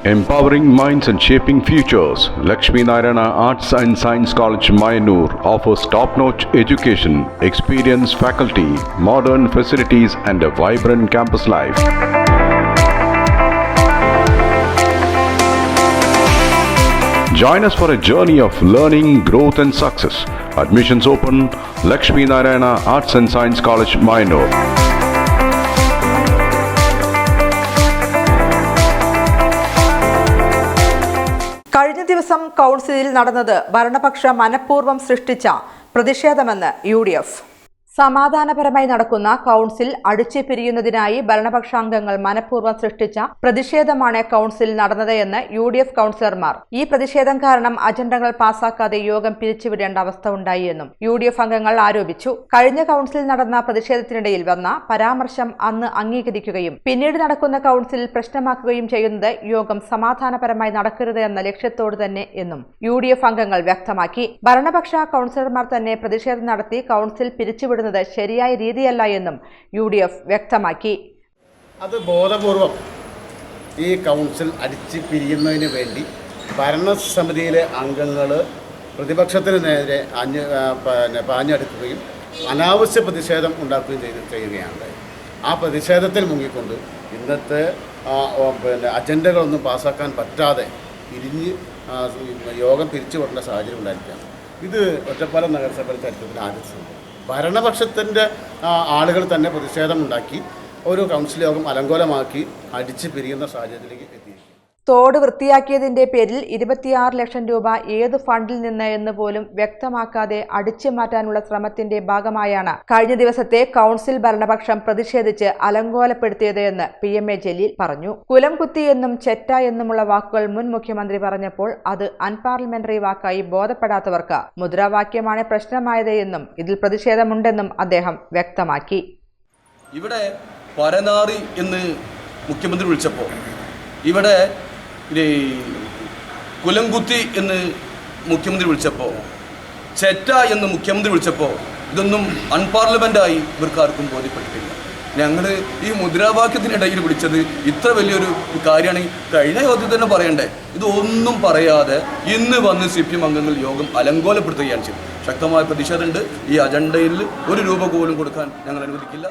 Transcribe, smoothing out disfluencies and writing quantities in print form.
Empowering minds and shaping futures, Lakshmi Narayana Arts and Science College, Mayanur offers top-notch education, experienced faculty, modern facilities and a vibrant campus life. Join us for a journey of learning, growth and success. Admissions open, Lakshmi Narayana Arts and Science College, Mayanur. കഴിഞ്ഞ ദിവസം കൗൺസിലിൽ നടന്നത് ഭരണപക്ഷ മനഃപൂർവ്വം സൃഷ്ടിച്ച പ്രതിഷേധമെന്ന് UDF. സമാധാനപരമായി നടക്കുന്ന council അടിച്ചു പിരിയുന്നതിനായി ഭരണപക്ഷാംഗങ്ങൾ മനഃപൂർവ്വം സൃഷ്ടിച്ച പ്രതിഷേധമാണ് കൗൺസിലിൽ നടന്നത് എന്ന് UDF കൗൺസിലർമാർ. ഈ പ്രതിഷേധം കാരണം അജണ്ടകൾ പാസാക്കാതെ യോഗം പിരിച്ചുവിടേണ്ട അവസ്ഥ ഉണ്ടായി എന്നും UDF അംഗങ്ങൾ ആരോപിച്ചു. കഴിഞ്ഞ കൗൺസിലിൽ നടന്ന പ്രതിഷേധത്തിനിടയിൽ വന്ന പരാമർശം അന്ന് അംഗീകരിക്കുകയും പിന്നീട് നടക്കുന്ന കൗൺസിലിൽ പ്രശ്നമാക്കുകയും ചെയ്യുന്നത് യോഗം സമാധാനപരമായി നടക്കരുത് എന്ന ലക്ഷ്യത്തോട് തന്നെ എന്നും UDF അംഗങ്ങൾ വ്യക്തമാക്കി. ഭരണപക്ഷ കൗൺസിലർമാർ തന്നെ പ്രതിഷേധം നടത്തി കൗൺസിൽ പിരിച്ചുവിടുന്നത് ശരിയായ രീതിയല്ല എന്നും UDF വ്യക്തമാക്കി. അത് ബോധപൂർവം ഈ കൗൺസിൽ അടിച്ചു പിരിയുന്നതിന് വേണ്ടി ഭരണസമിതിയിലെ അംഗങ്ങൾ പ്രതിപക്ഷത്തിന് നേരെ പാഞ്ഞെടുക്കുകയും അനാവശ്യ പ്രതിഷേധം ഉണ്ടാക്കുകയും ചെയ്യുകയാണ്. ആ പ്രതിഷേധത്തിൽ മുങ്ങിക്കൊണ്ട് ഇന്നത്തെ അജണ്ടകളൊന്നും പാസ്സാക്കാൻ പറ്റാതെ യോഗം പിരിച്ചുവിടേണ്ട സാഹചര്യം ഉണ്ടായിരിക്കുകയാണ്. ഇത് ഒറ്റപ്പാലം നഗരസഭയുടെ ചരിത്രത്തിൽ ആദ്യത്തെ ഭരണപക്ഷത്തിൻ്റെ ആളുകൾ തന്നെ പ്രതിഷേധമുണ്ടാക്കി ഒരു കൗൺസിൽ യോഗം അലങ്കോലമാക്കി അടിച്ചു പിരിയുന്ന സാഹചര്യത്തിലേക്ക് എത്തിയിരിക്കും. തോട് വൃത്തിയാക്കിയതിന്റെ പേരിൽ 26 ലക്ഷം രൂപ ഏത് ഫണ്ടിൽ നിന്ന് എന്ന് പോലും വ്യക്തമാക്കാതെ അടിച്ചു മാറ്റാനുള്ള ശ്രമത്തിന്റെ ഭാഗമായാണ് കഴിഞ്ഞ ദിവസത്തെ കൗൺസിൽ ഭരണപക്ഷം പ്രതിഷേധിച്ച് അലങ്കോലപ്പെടുത്തിയത് എന്ന് PMA ജലീൽ പറഞ്ഞു. കുലം കുത്തി എന്നും ചെറ്റ എന്നുമുള്ള വാക്കുകൾ മുൻ മുഖ്യമന്ത്രി പറഞ്ഞപ്പോൾ അത് അൺപാർലമെന്ററി വാക്കായി ബോധപ്പെടാത്തവർക്ക് മുദ്രാവാക്യമാണ് പ്രശ്നമായത് എന്നും ഇതിൽ പ്രതിഷേധമുണ്ടെന്നും അദ്ദേഹം വ്യക്തമാക്കി. ഇവിടെ പരനാറി എന്ന് മുഖ്യമന്ത്രി വിളിച്ചപ്പോൾ ഇവിടെ കുലംകുത്തി എന്ന് മുഖ്യമന്ത്രി വിളിച്ചപ്പോൾ ചെറ്റ എന്ന് മുഖ്യമന്ത്രി വിളിച്ചപ്പോൾ ഇതൊന്നും അൺപാർലമെൻ്റായി ഇവർക്കാർക്കും ബോധ്യപ്പെട്ടിട്ടില്ല. ഞങ്ങൾ ഈ മുദ്രാവാക്യത്തിനിടയിൽ വിളിച്ചത് ഇത്ര വലിയൊരു കാര്യമാണെങ്കിൽ കഴിഞ്ഞ യോഗത്തിൽ തന്നെ പറയണ്ടേ. ഇതൊന്നും പറയാതെ ഇന്ന് വന്ന് CPM അംഗങ്ങൾ യോഗം അലങ്കോലപ്പെടുത്തുകയാണ് ചെയ്തത്. ശക്തമായ പ്രതിഷേധമുണ്ട്. ഈ അജണ്ടയിൽ 1 രൂപ പോലും കൊടുക്കാൻ ഞങ്ങൾ അനുവദിക്കില്ല.